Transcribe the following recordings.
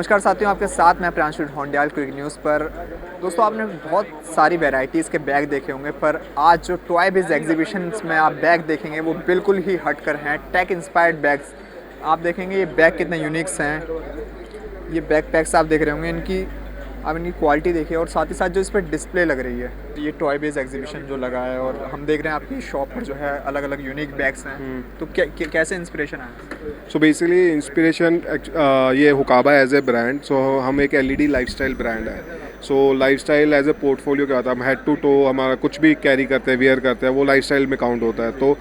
नमस्कार साथियों, आपके साथ मैं प्रांशु ढोंडियाल क्विक न्यूज़ पर। दोस्तों, आपने बहुत सारी वैरायटीज़ के बैग देखे होंगे, पर आज जो टॉय बिज़ एग्जीबिशंस में आप बैग देखेंगे वो बिल्कुल ही हटकर हैं। टेक इंस्पायर्ड बैग्स आप देखेंगे। ये बैग कितने यूनिक्स हैं। ये बैग पैक्स आप देख रहे होंगे, इनकी आप इनकी क्वालिटी देखिए और साथ ही साथ जो इस पर डिस्प्ले लग रही है। ये टॉय बेस एग्जीबिशन जो लगा है और हम देख रहे हैं आपकी शॉप पर जो है अलग अलग यूनिक बैग्स हैं। तो कैसे इंस्पिरेशन आया? सो बेसिकली इंस्पिरेशन ये हुकाबा एज ए ब्रांड। सो हम एक एलईडी लाइफस्टाइल ब्रांड है। सो लाइफस्टाइल एज ए पोर्टफोलियो क्या होता है, हम हेड टू टो हमारा कुछ भी कैरी करते हैं, वेयर करते हैं, वो लाइफस्टाइल में काउंट होता है। तो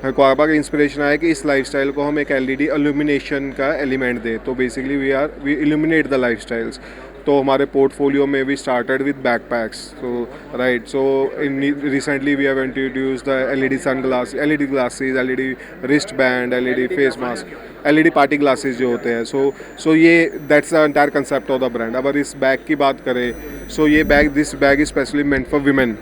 हुकाबा का इंस्पिरेशन आया कि इस लाइफस्टाइल को हम एक एलईडी इल्यूमिनेशन का एलिमेंट दें। तो basically we illuminate the lifestyles. तो हमारे पोर्टफोलियो में we started with backpacks. So right, so in recently we have introduced the LED sun glass, LED glasses, LED wrist band, LED face mask, LED party glasses जो होते हैं। सो ये that's the entire concept of the brand. अगर इस bag की बात करें, सो ये bag, this bag is specially meant for women.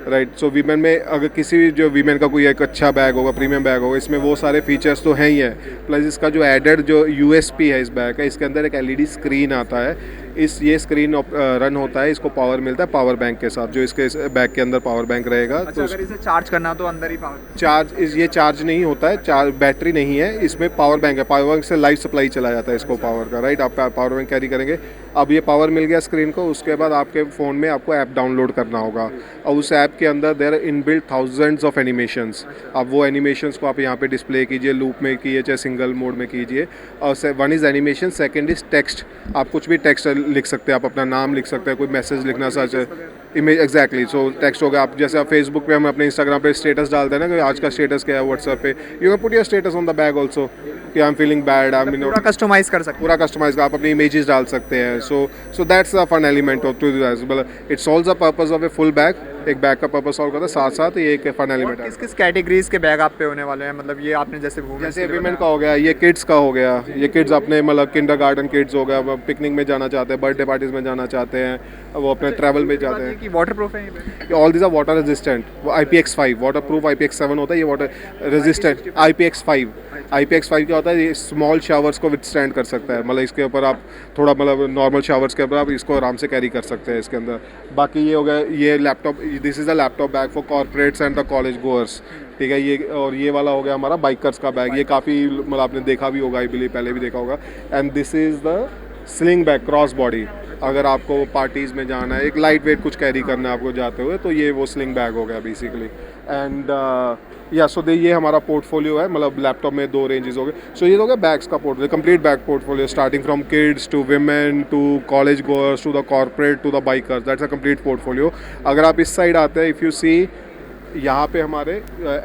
Right, so women में अगर किसी भी जो वीमेन का कोई एक अच्छा बैग होगा, प्रीमियम बैग होगा, इसमें वो सारे फीचर्स तो हैं ही है। प्लस इसका जो एडेड जो यूएसपी है इस बैग का, इसके अंदर एक एलईडी स्क्रीन आता है। ये स्क्रीन रन होता है, इसको पावर मिलता है पावर बैंक के साथ, जो इसके बैग के अंदर पावर बैंक रहेगा। अच्छा, तो अगर इसे चार्ज करना हो तो अंदर ही चार्ज ये चार्ज नहीं होता है, बैटरी नहीं है, इसमें पावर बैंक है। पावर बैंक से लाइव सप्लाई चला जाता है इसको पावर का। राइट, आप पावर बैंक कैरी करेंगे। अब ये पावर मिल गया स्क्रीन को, उसके बाद आपके फ़ोन में आपको ऐप डाउनलोड करना होगा और उस ऐप के अंदर there inbuilt thousands of animations. अब वो एनिमेशंस को आप यहाँ पे डिस्प्ले कीजिए, लूप में कीजिए चाहे सिंगल मोड में कीजिए। और one is animation, second is text. आप कुछ भी टेक्स्ट लिख सकते हैं, आप अपना नाम लिख सकते हैं, कोई मैसेज लिखना, सच इमेज एग्जैक्टली। सो टेक्स्ट हो गया। आप जैसे आप फेसबुक पे, हम अपने इंस्टाग्राम पे स्टेटस डालते हैं ना कि आज का स्टेटस क्या है, व्हाट्सएप पे you can put your status on the bag also कि I am feeling bad, I mean पूरा कस्टमाइज कर सकते हैं। पूरा कस्टमाइज आप अपनी इमेजेस डाल सकते हैं। So that's the fun element of to this. मतलब it solves the purpose of a full bag. एक बैग का पर्पस सॉल्व करता है, साथ साथ ये एक फन एलिमेंट है। किस किस कैटेगरीज के बैग आप पे होने वाले हैं? मतलब ये आपने जैसे वीमेन का हो गया, ये किड्स का हो गया। ये किड्स अपने मतलब किंडरगार्टन किड्स हो गया, पिकनिक में जाना चाहते हैं, बर्थडे पार्टीज में जाना चाहते हैं, वो अपने ट्रैवल में जाते हैं। वाटर प्रूफ है ये? All this are water resistant. IPX5 waterproof, IPX7 होता है, ये वाटर रेजिस्टेंट IPX5। IPX5 क्या होता है, ये स्मॉल शावर्स को विथस्टैंड कर सकता है। मतलब इसके ऊपर आप थोड़ा मतलब नॉर्मल शावर्स के ऊपर आप इसको आराम से कैरी कर सकते हैं इसके अंदर। बाकी ये हो गया, ये laptop, this is a laptop bag for corporates and the college goers. ठीक है, ये और ये वाला हो गया हमारा बाइकर्स का बैग। ये काफ़ी मतलब आपने देखा भी होगा, आई बिलीव पहले भी देखा होगा। And this is the sling bag, cross body. अगर आपको पार्टीज़ में जाना है, एक लाइट वेट कुछ कैरी करना है आपको जाते हुए, तो ये वो स्लिंग बैग हो गया बेसिकली। एंड या सो ये हमारा पोर्टफोलियो है। मतलब लैपटॉप में 2 रेंजेस हो गए। सो ये हो गया बैग्स का portfolio, complete bag portfolio, starting from kids to women to college goers to the corporate to the bikers. That's a complete portfolio. अगर आप इस साइड आते हैं, इफ़ यू सी यहाँ पे हमारे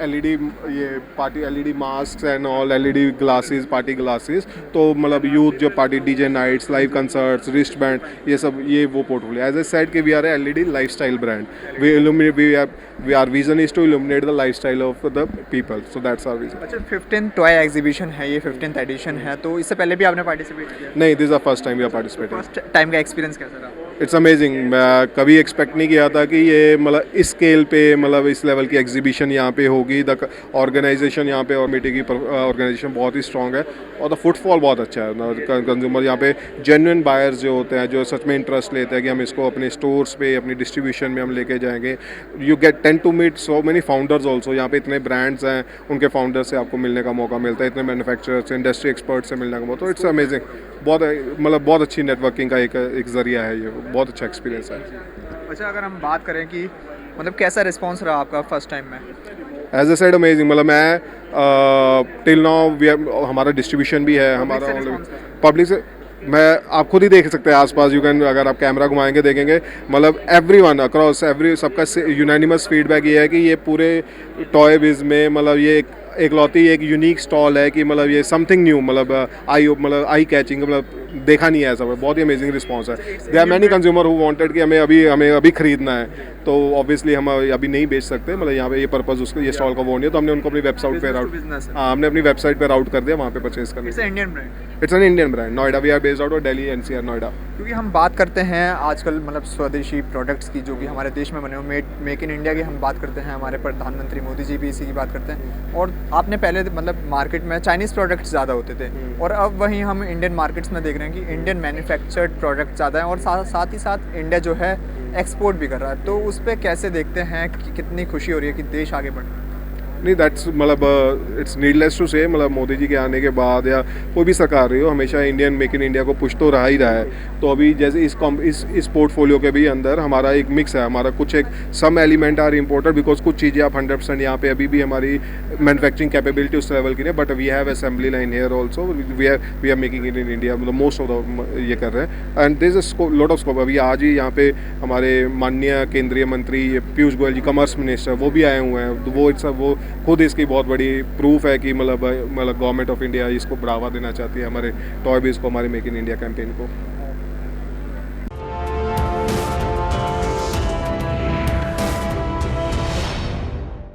एलईडी ये party LED mask and all, LED glasses, party glasses. तो मतलब यूथ जो party DJ nights, live concerts, wrist band, ये सब, ये वो पोर्टफोलियो। एज ए सेड कि we are LED lifestyle brand. We are vision is to illuminate the lifestyle of the people. So that's our vision. अच्छा, 15th toy exhibition है, ये 15th addition है, तो इससे पहले भी आपने पार्टिसिपेट किया? नहीं, this is the first time we are participating. First time का एक्सपीरियंस कैसा रहा? It's amazing. मैं कभी एक्सपेक्ट नहीं किया था कि ये मतलब इस स्केल पे, मतलब इस लेवल की एग्जीबिशन यहाँ पे होगी। द ऑर्गेनाइजेशन यहाँ पे और मीटिंग की ऑर्गेनाइजेशन बहुत ही स्ट्रॉन्ग है और द फुटफॉल बहुत अच्छा है। कंज्यूमर यहाँ पे जेन्युइन बायर्स जो होते हैं, जो सच में इंटरेस्ट लेते हैं कि हम इसको अपने स्टोर्स पे, अपनी डिस्ट्रीब्यूशन में हम लेके जाएंगे। You tend to meet so many founders also. यहाँ पे इतने ब्रांड्स हैं, उनके फाउंडर्स से आपको मिलने का मौका मिलता है, इतने मैन्युफैक्चरर्स, इंडस्ट्री एक्सपर्ट से मिलने का मौका। तो इट्स अमेजिंग। बहुत मतलब बहुत अच्छी नेटवर्किंग का एक जरिया है ये। बहुत अच्छा एक्सपीरियंस है। अच्छा, अगर हम बात करें कि मतलब कैसा रिस्पांस रहा आपका फर्स्ट टाइम में? As a side amazing. मतलब मैं टिल नाउ हमारा डिस्ट्रीब्यूशन भी है, हमारा पब्लिक से मैं आप खुद ही देख सकते हैं आसपास। यू कैन, अगर आप कैमरा घुमाएंगे देखेंगे, मतलब एवरीवन अक्रॉस सबका यूनानिमस फीडबैक ये है कि ये पूरे टॉय बिज में मतलब ये एकलौती एक यूनिक स्टॉल है कि मतलब ये समथिंग न्यू, मतलब आई कैचिंग, मतलब देखा नहीं है ऐसा। बहुत ही अमेजिंग रिस्पांस है। There are many consumer who wanted कि हमें अभी खरीदना है, तो ऑब्वियसली हम अभी नहीं बेच सकते। मतलब यहाँ पे ये पर्पस उसको, ये स्टॉल का वो नहीं है, तो हमने उनको अपनी वेबसाइट पे राउट, हाँ हमने अपनी वेबसाइट पे राउट कर दिया, वहाँ पे परचेज करने। It's Indian brand? It's an Indian brand. Noida, we are based out of Delhi NCR Noida. क्योंकि हम बात करते हैं आजकल मतलब स्वदेशी प्रोडक्ट्स की, जो कि हमारे देश में बने हुए, मेक इन इंडिया की हम बात करते हैं। हमारे प्रधानमंत्री मोदी जी भी इसी की बात करते हैं। और आपने पहले मतलब मार्केट में चाइनीज़ प्रोडक्ट्स ज़्यादा होते थे और अब वहीं हम इंडियन मार्केट्स में देख रहे हैं हैं कि इंडियन मैन्युफैक्चर्ड प्रोडक्ट ज़्यादा हैं और साथ ही साथ इंडिया जो है एक्सपोर्ट भी कर रहा है, तो उस पे कैसे देखते हैं कि कितनी खुशी हो रही है कि देश आगे बढ़ रहा है? नहीं, दैट्स मतलब इट्स नीडलेस टू से, मतलब मोदी जी के आने के बाद या कोई भी सरकार रही हो, हमेशा इंडियन मेक इन इंडिया को पुश तो रहा ही रहा है। तो अभी जैसे इस पोर्टफोलियो के भी अंदर हमारा एक मिक्स है, हमारा कुछ एक some element are imported because कुछ चीज़ें आप 100% यहाँ पे अभी भी हमारी मैन्युफैक्चरिंग कैपेबिलिटी उस लेवल की नहीं, but we have assembly line here also, we are making it in India, मतलब मोस्ट ऑफ द ये कर रहे हैं and this is lot of scope. अभी आज ही यहाँ पे हमारे माननीय केंद्रीय मंत्री पीयूष गोयल जी, कॉमर्स मिनिस्टर, वो भी आए हुए हैं। वो खुद इसकी बहुत बड़ी प्रूफ है कि मतलब गवर्नमेंट ऑफ इंडिया इसको बढ़ावा देना चाहती है, हमारे टॉय बीज को, हमारे मेक इन इंडिया कैंपेन को।